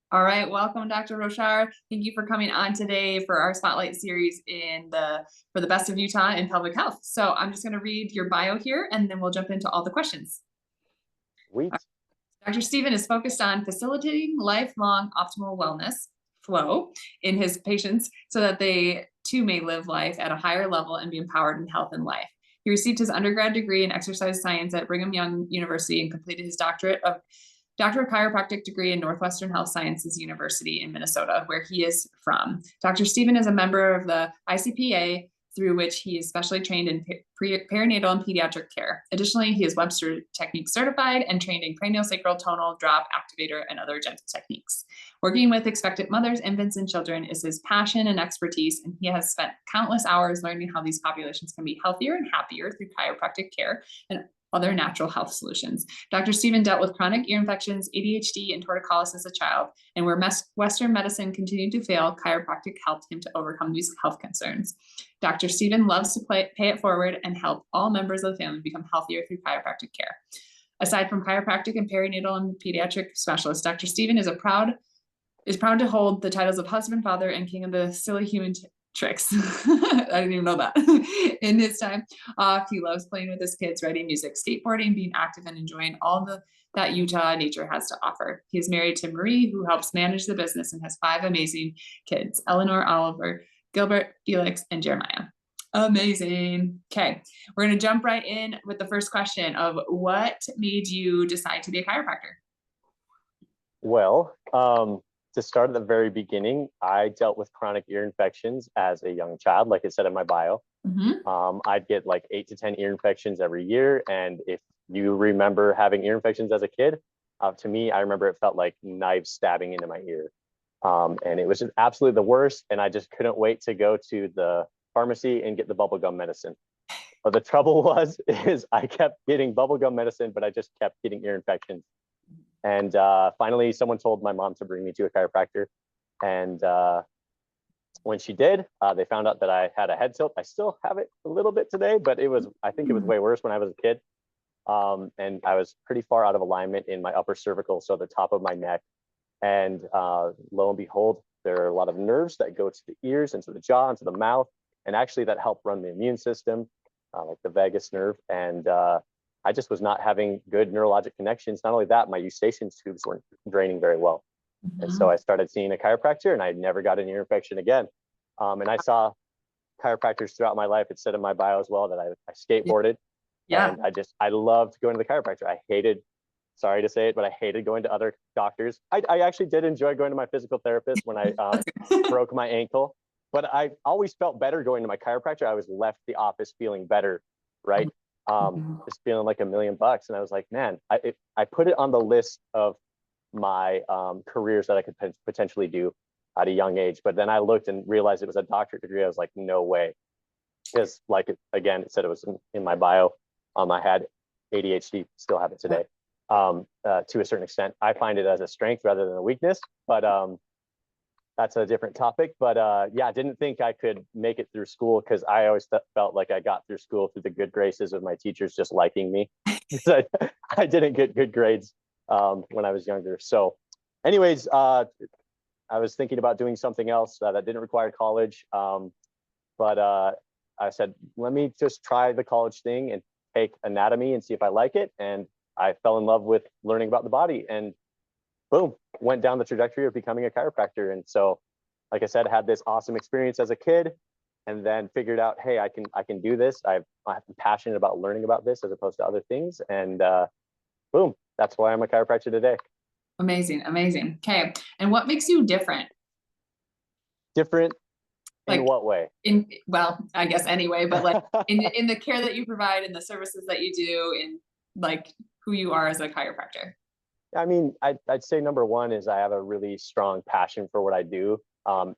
All right, welcome, Dr. Roushar. Thank you for coming on today for our spotlight series for the best of Utah in pelvic health. So I'm just going to read your bio here, and then we'll jump into all the questions. Sweet. Dr. Stephen is focused on facilitating lifelong optimal wellness flow in his patients so that they too may live life at a higher level and be empowered in health and life. He received his undergrad degree in exercise science at Brigham Young University and completed his Doctor of Chiropractic degree in Northwestern Health Sciences University in Minnesota, where he is from. Dr. Stephen is a member of the ICPA, through which he is specially trained in perinatal and pediatric care. Additionally, he is Webster Technique certified and trained in cranial sacral tonal drop activator and other gentle techniques. Working with expectant mothers, infants, and children is his passion and expertise, and he has spent countless hours learning how these populations can be healthier and happier through chiropractic care and other natural health solutions. Dr. Stephen dealt with chronic ear infections, ADHD, and torticollis as a child, and where Western medicine continued to fail, chiropractic helped him to overcome these health concerns. Dr. Stephen loves to pay it forward and help all members of the family become healthier through chiropractic care. Aside from chiropractic and perinatal and pediatric specialist, Dr. Stephen is proud to hold the titles of husband, father, and king of the silly human tricks. I didn't even know that. In his time off, he loves playing with his kids, writing music, skateboarding, being active, and enjoying all that Utah nature has to offer. He is married to Marie, who helps manage the business, and has 5 amazing kids: Eleanor, Oliver, Gilbert, Felix, and Jeremiah. Amazing. Okay, we're going to jump right in with the first question of what made you decide to be a chiropractor? Well, to start at the very beginning, I dealt with chronic ear infections as a young child, like I said in my bio. I'd get like 8 to 10 ear infections every year. And if you remember having ear infections as a kid, to me, I remember it felt like knives stabbing into my ear. And it was absolutely the worst. And I just couldn't wait to go to the pharmacy and get the bubblegum medicine. But the trouble is I kept getting bubblegum medicine, but I just kept getting ear infections. And finally, someone told my mom to bring me to a chiropractor. And when she did, they found out that I had a head tilt. I still have it a little bit today, but I think it was way worse when I was a kid. And I was pretty far out of alignment in my upper cervical, so the top of my neck. And lo and behold, there are a lot of nerves that go to the ears, into the jaw, into the mouth. And actually that help run the immune system, like the vagus nerve. And I just was not having good neurologic connections. Not only that, my eustachian tubes weren't draining very well. And so I started seeing a chiropractor, and I never got an ear infection again. And I saw chiropractors throughout my life. It said in my bio as well that I skateboarded. Yeah. And I loved going to the chiropractor. Sorry to say it, but I hated going to other doctors. I actually did enjoy going to my physical therapist when I broke my ankle, but I always felt better going to my chiropractor. I was left the office feeling better, right? Just feeling like $1,000,000. And I was like, man, I put it on the list of my careers that I could potentially do at a young age. But then I looked and realized it was a doctorate degree. I was like, no way. Because again, it said it was in my bio. I had ADHD, still have it today, to a certain extent. I find it as a strength rather than a weakness, but that's a different topic. But yeah, I didn't think I could make it through school, because I always felt like I got through school through the good graces of my teachers just liking me. I didn't get good grades when I was younger. So anyways, I was thinking about doing something else that didn't require college. But I said, let me just try the college thing and take anatomy and see if I like it. And I fell in love with learning about the body, and boom, went down the trajectory of becoming a chiropractor. And so, like I said, I had this awesome experience as a kid, and then figured out, hey, I can do this. I'm passionate about learning about this as opposed to other things. And boom, that's why I'm a chiropractor today. Amazing. Amazing. Okay. And what makes you different? Different in Like what way? well, I guess anyway, but like in the care that you provide and the services that you do, in like who you are as a chiropractor. I mean, I'd say number one is I have a really strong passion for what I do.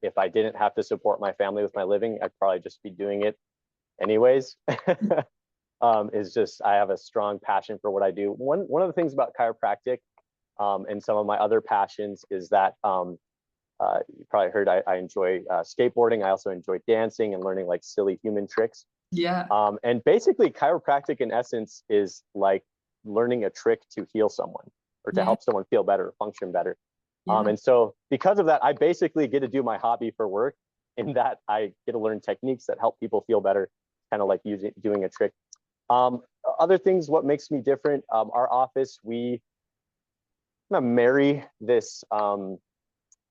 If I didn't have to support my family with my living, I'd probably just be doing it anyways. Is just I have a strong passion for what I do. One of the things about chiropractic, and some of my other passions, is that you probably heard I enjoy skateboarding. I also enjoy dancing and learning like silly human tricks. Yeah. And basically, chiropractic in essence is like learning a trick to heal someone or to help someone feel better, function better. Yeah. And so because of that, I basically get to do my hobby for work, in that I get to learn techniques that help people feel better, kind of like doing a trick. Um, Other things, what makes me different, our office, we kind of marry this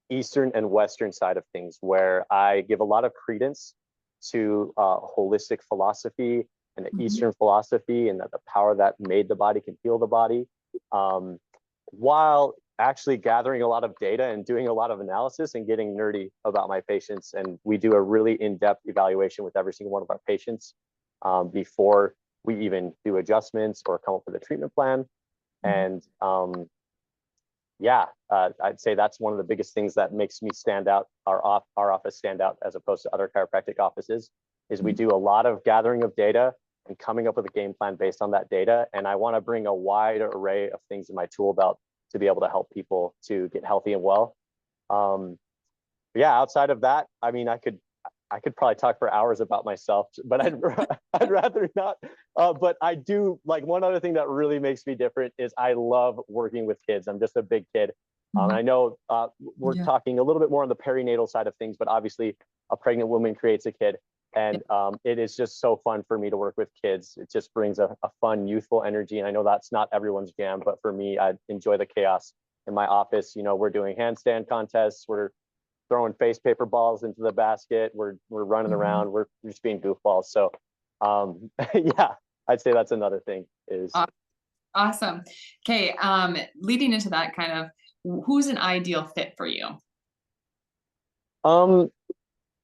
Eastern and Western side of things, where I give a lot of credence to holistic philosophy and the Mhm. Eastern philosophy, and that the power that made the body can heal the body, um, while actually gathering a lot of data and doing a lot of analysis and getting nerdy about my patients. And we do a really in-depth evaluation with every single one of our patients before we even do adjustments or come up with a treatment plan. Mhm. And yeah, I'd say that's one of the biggest things that makes me stand out, our office stand out as opposed to other chiropractic offices, is we Mhm. do a lot of gathering of data and coming up with a game plan based on that data. And I want to bring a wide array of things in my tool belt to be able to help people to get healthy and well. Um, yeah, outside of that, I mean, I could probably talk for hours about myself, but I'd rather not. But I do like, one other thing that really makes me different is I love working with kids. I'm just a big kid. Mhm. I know we're Yeah. talking a little bit more on the perinatal side of things, but obviously a pregnant woman creates a kid. Yeah. And it is just so fun for me to work with kids. It just brings a fun, youthful energy. And I know that's not everyone's jam, but for me, I enjoy the chaos in my office. You know, we're doing handstand contests. We're throwing face paper balls into the basket. We're running Mhm. around. We're just being goofballs. So yeah, I'd say that's another thing is Aw- Awesome. Okay. Leading into that, kind of, who's an ideal fit for you? um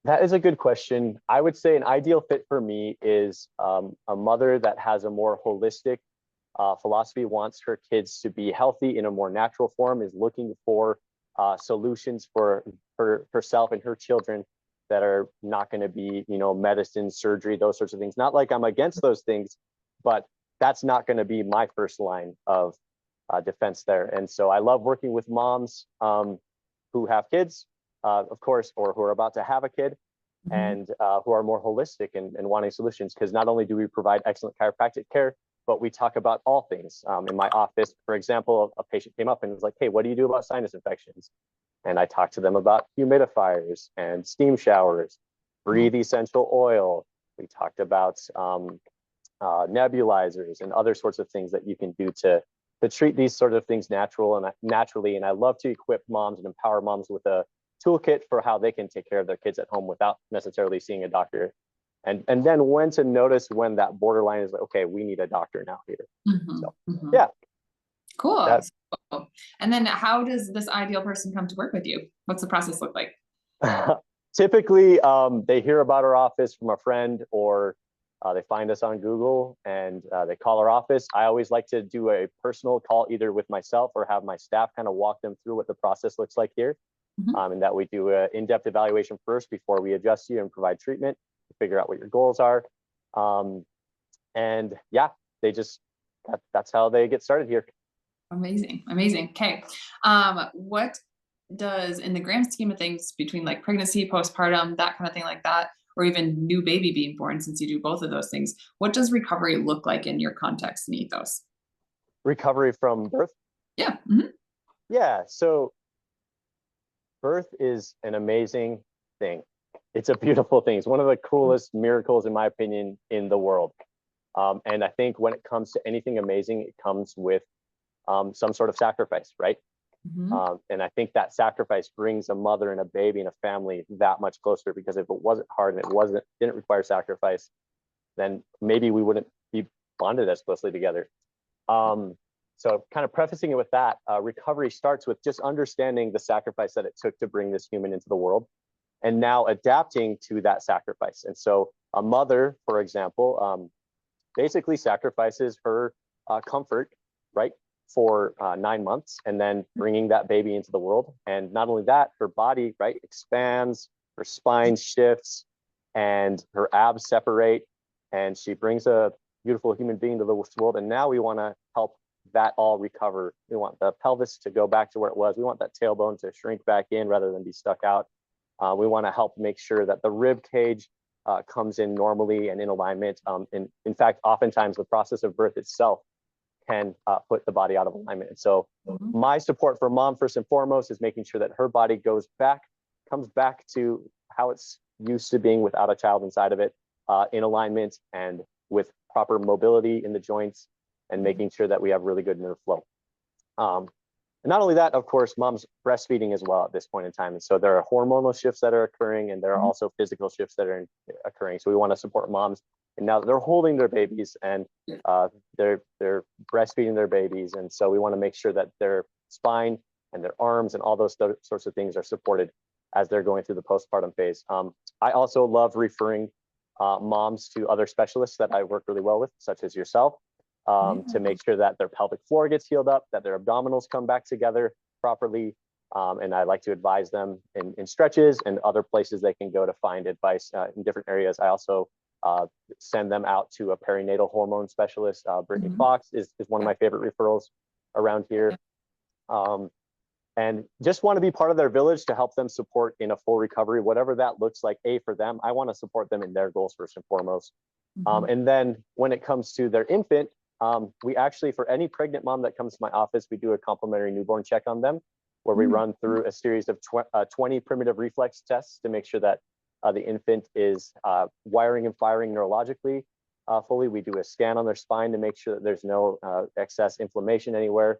that is a good question. I would say an ideal fit for me is a mother that has a more holistic philosophy, wants her kids to be healthy in a more natural form, is looking for solutions for herself and her children that are not going to be, you know, medicine, surgery, those sorts of things. Not like I'm against those things, but that's not going to be my first line of defense there. And so I love working with moms who have kids, of course, or who are about to have a kid, Mhm. and who are more holistic and wanting solutions. Because not only do we provide excellent chiropractic care, but we talk about all things. In my office, for example, a patient came up and was like, "Hey, what do you do about sinus infections?" And I talked to them about humidifiers and steam showers, Oh, breathe essential oil. We talked about nebulizers and other sorts of things that you can do to treat these sort of things naturally. And I love to equip moms and empower moms with a toolkit for how they can take care of their kids at home without necessarily seeing a doctor. And then when to notice when that borderline is like, okay, we need a doctor now here. mhm. So Mhm. yeah, Cool. that Cool. And then how does this ideal person come to work with you? What's the process look like? typically they hear about our office from a friend, or they find us on Google and they call our office. I always like to do a personal call, either with myself or have my staff kind of walk them through what the process looks like here. Mhm. And that we do an in-depth evaluation first before we adjust you and provide treatment to figure out what your goals are. Um, and yeah, they just, that's how they get started here. Amazing. Amazing. Okay. What does, in the grand scheme of things, between like pregnancy, postpartum, that kind of thing like that, or even new baby being born, since you do both of those things, what does recovery look like in your context and ethos? Recovery from birth. Yeah. Mhm. Yeah. So birth is an amazing thing. It's a beautiful thing. It's one of the coolest miracles, in my opinion, in the world. And I think when it comes to anything amazing, it comes with some sort of sacrifice, right? Mhm. And I think that sacrifice brings a mother and a baby and a family that much closer. Because if it wasn't hard and didn't require sacrifice, then maybe we wouldn't be bonded as closely together. Um, so kind of prefacing it with that, recovery starts with just understanding the sacrifice that it took to bring this human into the world, and now adapting to that sacrifice. And so a mother, for example, basically sacrifices her comfort, right, for 9 months, and then bringing that baby into the world. And not only that, her body, right, expands, her spine shifts, and her abs separate, and she brings a beautiful human being to the world. And now we want to help that all recover. We want the pelvis to go back to where it was. We want that tailbone to shrink back in rather than be stuck out. We want to help make sure that the rib cage comes in normally and in alignment. In fact, oftentimes the process of birth itself can put the body out of alignment. And so my support for mom, first and foremost, is making sure that her body comes back to how it's used to being without a child inside of it, in alignment and with proper mobility in the joints, and making sure that we have really good nerve flow. And not only that, of course, mom's breastfeeding as well at this point in time. And so there are hormonal shifts that are occurring, and there are also physical shifts that are occurring. So we want to support moms. And now they're holding their babies, and they're breastfeeding their babies. And so we want to make sure that their spine and their arms and all those sorts of things are supported as they're going through the postpartum phase. I also love referring moms to other specialists that I work really well with, such as yourself, to make sure that their pelvic floor gets healed up, that their abdominals come back together properly. And I like to advise them in stretches and other places they can go to find advice in different areas. I also send them out to a perinatal hormone specialist. Brittany Fox is one of my favorite referrals around here. And just want to be part of their village to help them support in a full recovery, whatever that looks like. For them, I want to support them in their goals first and foremost. And then when it comes to their infant, we actually, for any pregnant mom that comes to my office, we do a complimentary newborn check on them, where we run through a series of 20 primitive reflex tests to make sure that the infant is wiring and firing neurologically fully. We do a scan on their spine to make sure that there's no excess inflammation anywhere.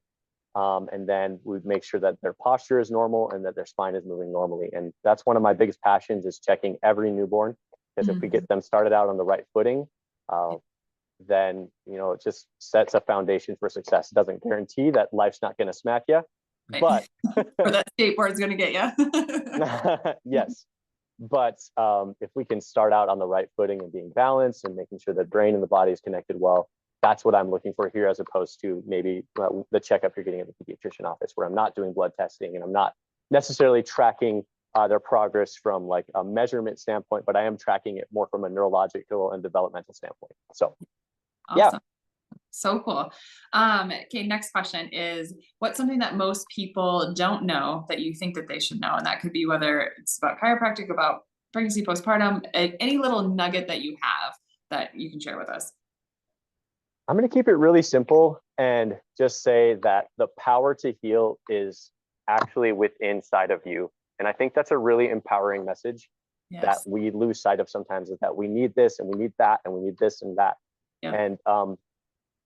And then we make sure that their posture is normal and that their spine is moving normally. And that's one of my biggest passions, is checking every newborn, because if we get them started out on the right footing, then, you know, it just sets a foundation for success. It doesn't guarantee that life's not going to smack you, but or that skateboard's going to get you. Yes. But if we can start out on the right footing and being balanced and making sure the brain and the body is connected well, that's what I'm looking for here, as opposed to maybe the checkup you're getting at the pediatrician office, where I'm not doing blood testing and I'm not necessarily tracking their progress from like a measurement standpoint, but I am tracking it more from a neurological and developmental standpoint. So, awesome. Yeah. So cool. Okay, next question is, what's something that most people don't know that you think that they should know? And that could be whether it's about chiropractic, about pregnancy, postpartum, any little nugget that you have that you can share with us. I'm going to keep it really simple and just say that the power to heal is actually within inside of you. And I think that's a really empowering message that we lose sight of sometimes, is that we need this and we need that and we need this and that. And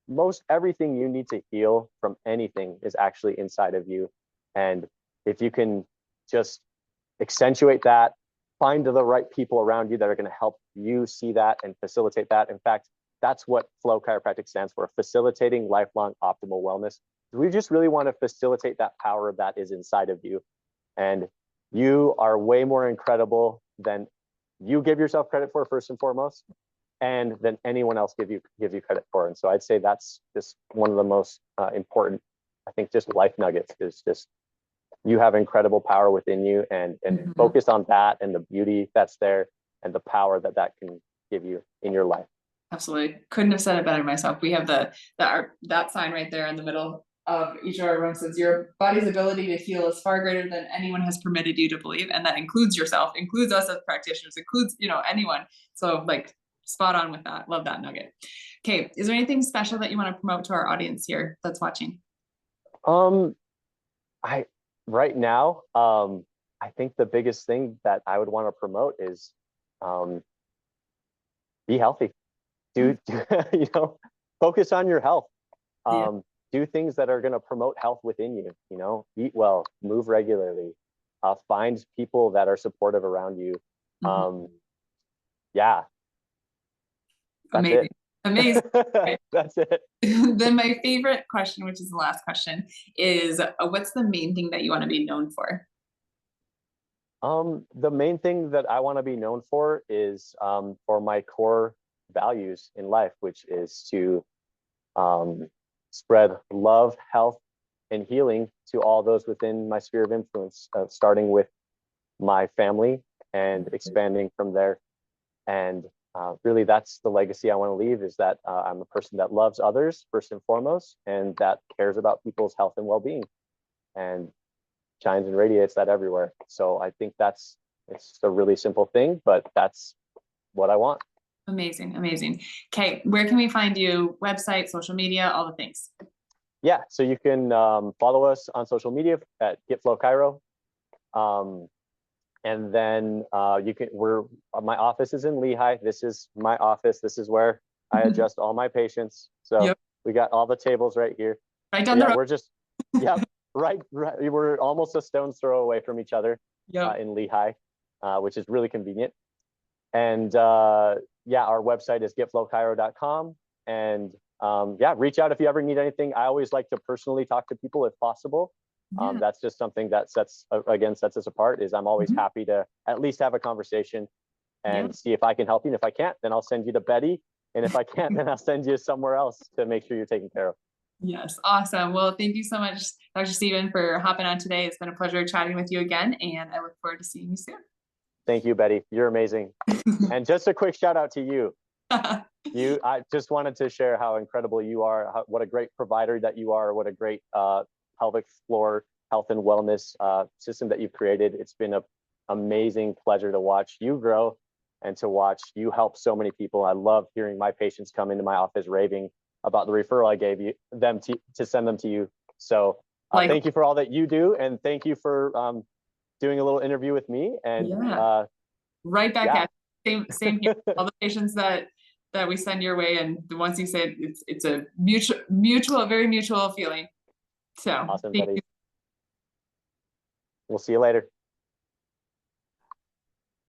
most everything you need to heal from anything is actually inside of you. And if you can just accentuate that, find the right people around you that are going to help you see that and facilitate that. In fact, that's what Flow Chiropractic stands for: facilitating lifelong optimal wellness. We just really want to facilitate that power that is inside of you. And you are way more incredible than you give yourself credit for, first and foremost, and than anyone else give you credit for. And so I'd say that's just one of the most important, I think, just life nuggets, is just you have incredible power within you, and focus on that and the beauty that's there and the power that that can give you in your life. Absolutely. Couldn't have said it better myself. We have that sign right there in the middle of each of our rooms, says your body's ability to heal is far greater than anyone has permitted you to believe. And that includes yourself, includes us as practitioners, includes, you know, anyone. So like, spot on with that. Love that nugget. Okay. Is there anything special that you want to promote to our audience here that's watching? Right now, I think the biggest thing that I would want to promote is be healthy. You know, focus on your health. Do things that are going to promote health within you. You know, eat well, move regularly, find people that are supportive around you. Yeah. Amazing. Amazing. That's it. Then my favorite question, which is the last question, is what's the main thing that you want to be known for? The main thing that I want to be known for is for my core values in life, which is to spread love, health, and healing to all those within my sphere of influence, starting with my family and expanding from there. And really, that's the legacy I want to leave, is that I'm a person that loves others first and foremost, and that cares about people's health and well-being, and shines and radiates that everywhere. So I think it's a really simple thing, but that's what I want. Amazing, amazing. Okay, where can we find you? Website, social media, all the things. Yeah, so you can follow us on social media at GetFlow Chiro. And then my office is in Lehigh. This is my office. This is where I adjust all my patients. So Yep. we got all the tables right here. Right down the Yeah, road. we're just, yeah, right. We're almost a stone's throw away from each other Yep. in Lehigh, which is really convenient. And yeah, our website is getflowchiro.com. And yeah, reach out if you ever need anything. I always like to personally talk to people if possible. Yeah. That's just something that sets us apart, is I'm always happy to at least have a conversation and see if I can help you. And if I can't, then I'll send you to Betty. And if I can't, then I'll send you somewhere else to make sure you're taken care of. Yes. Awesome. Well, thank you so much, Dr. Stephen, for hopping on today. It's been a pleasure chatting with you again, and I look forward to seeing you soon. Thank you, Betty. You're amazing. And just a quick shout out to you. I just wanted to share how incredible you are, what a great provider that you are, what a great pelvic floor health and wellness system that you've created. It's been an amazing pleasure to watch you grow and to watch you help so many people. I love hearing my patients come into my office raving about the referral I gave them to send them to you. So thank you for all that you do, and thank you for doing a little interview with me. And right back at same here. All the patients that we send your way, and the ones you said, it's a very mutual feeling. So awesome, thank Betty. you. We'll see you later.